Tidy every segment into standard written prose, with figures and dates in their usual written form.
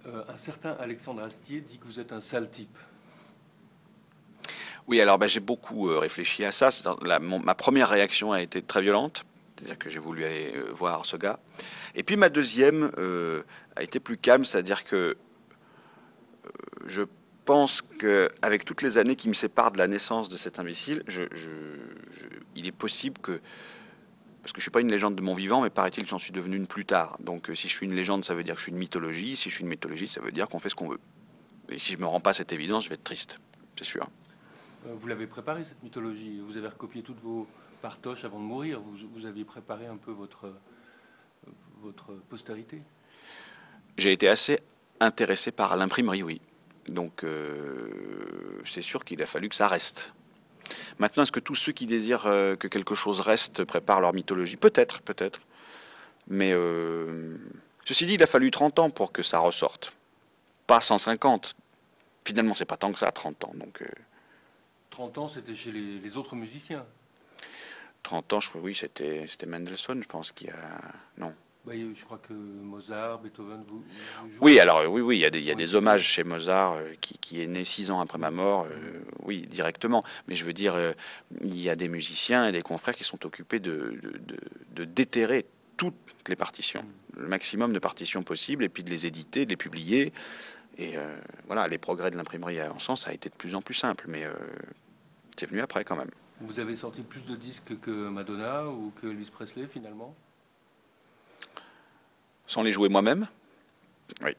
Un certain Alexandre Astier dit que vous êtes un sale type. Oui, alors j'ai beaucoup réfléchi à ça. Ma première réaction a été très violente, c'est-à-dire que j'ai voulu aller voir ce gars. Et puis ma deuxième a été plus calme, c'est-à-dire que je pense qu'avec toutes les années qui me séparent de la naissance de cet imbécile, il est possible que... Parce que je ne suis pas une légende de mon vivant, mais paraît-il que j'en suis devenu une plus tard. Donc si je suis une légende, ça veut dire que je suis une mythologie. Si je suis une mythologie, ça veut dire qu'on fait ce qu'on veut. Et si je me rends pas cette évidence, je vais être triste, c'est sûr. Vous l'avez préparé, cette mythologie. Vous avez recopié toutes vos partoches avant de mourir. Vous aviez préparé un peu votre postérité. J'ai été assez intéressé par l'imprimerie, oui. Donc c'est sûr qu'il a fallu que ça reste. Maintenant, est-ce que tous ceux qui désirent que quelque chose reste préparent leur mythologie? Peut-être, peut-être. Mais ceci dit, il a fallu 30 ans pour que ça ressorte. Pas 150. Finalement, c'est pas tant que ça, 30 ans. Donc, 30 ans, c'était chez les autres musiciens. 30 ans, oui, c'était Mendelssohn, je pense, qui a... Non. Bah, je crois que Mozart, Beethoven, vous jouez. Oui, alors oui, il y a des hommages chez Mozart qui est né 6 ans après ma mort, oui, directement. Mais je veux dire, il y a des musiciens et des confrères qui sont occupés de déterrer toutes les partitions, le maximum de partitions possibles, et puis de les éditer, de les publier. Et voilà, les progrès de l'imprimerie en sens, ça a été de plus en plus simple, mais c'est venu après quand même. Vous avez sorti plus de disques que Madonna ou que Elvis Presley, finalement? Sans les jouer moi-même? Oui.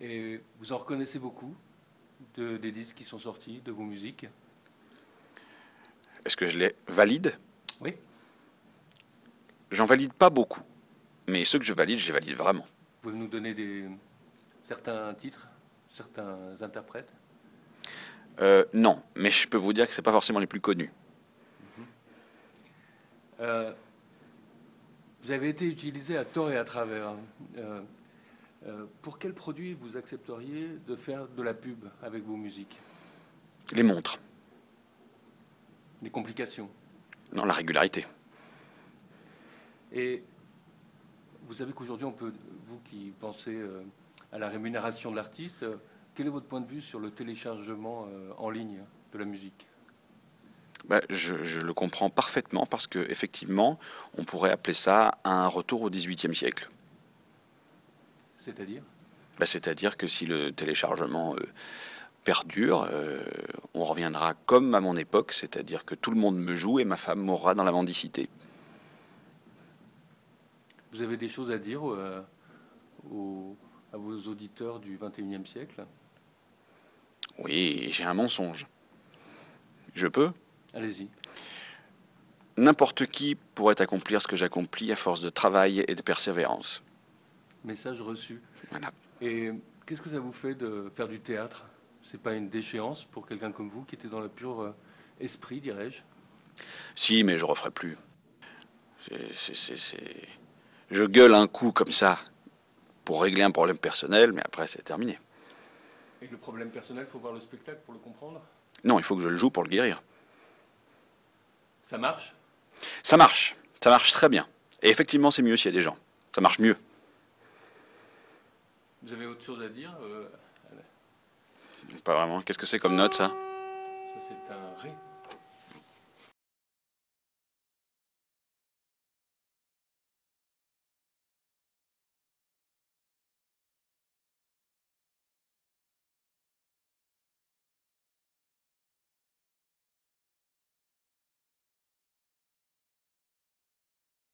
Et vous en reconnaissez beaucoup des disques qui sont sortis, de vos musiques? Est-ce que je les valide? Oui. J'en valide pas beaucoup, mais ceux que je les valide vraiment. Vous pouvez nous donner certains titres, certains interprètes? Non, mais je peux vous dire que c'est pas forcément les plus connus. Vous avez été utilisé à tort et à travers. Pour quel produit vous accepteriez de faire de la pub avec vos musiques? Les montres. Les complications? Non, la régularité. Et vous savez qu'aujourd'hui, vous qui pensez à la rémunération de l'artiste, quel est votre point de vue sur le téléchargement en ligne de la musique? Je le comprends parfaitement parce qu'effectivement, on pourrait appeler ça un retour au XVIIIe siècle. C'est-à-dire? C'est-à-dire que si le téléchargement perdure, on reviendra comme à mon époque, c'est-à-dire que tout le monde me joue et ma femme mourra dans la mendicité. Vous avez des choses à dire à vos auditeurs du XXIe siècle? Oui, j'ai un mensonge. Je peux? Allez-y. N'importe qui pourrait accomplir ce que j'accomplis à force de travail et de persévérance. Message reçu. Voilà. Et qu'est-ce que ça vous fait de faire du théâtre? C'est pas une déchéance pour quelqu'un comme vous qui était dans le pur esprit, dirais-je? Si, mais je referai plus. Je gueule un coup comme ça pour régler un problème personnel, mais après c'est terminé. Et le problème personnel, il faut voir le spectacle pour le comprendre? Non, il faut que je le joue pour le guérir. Ça marche? Ça marche très bien. Et effectivement, c'est mieux s'il y a des gens. Ça marche mieux. Vous avez autre chose à dire? Pas vraiment. Qu'est-ce que c'est comme note, ça? Ça, c'est un ré.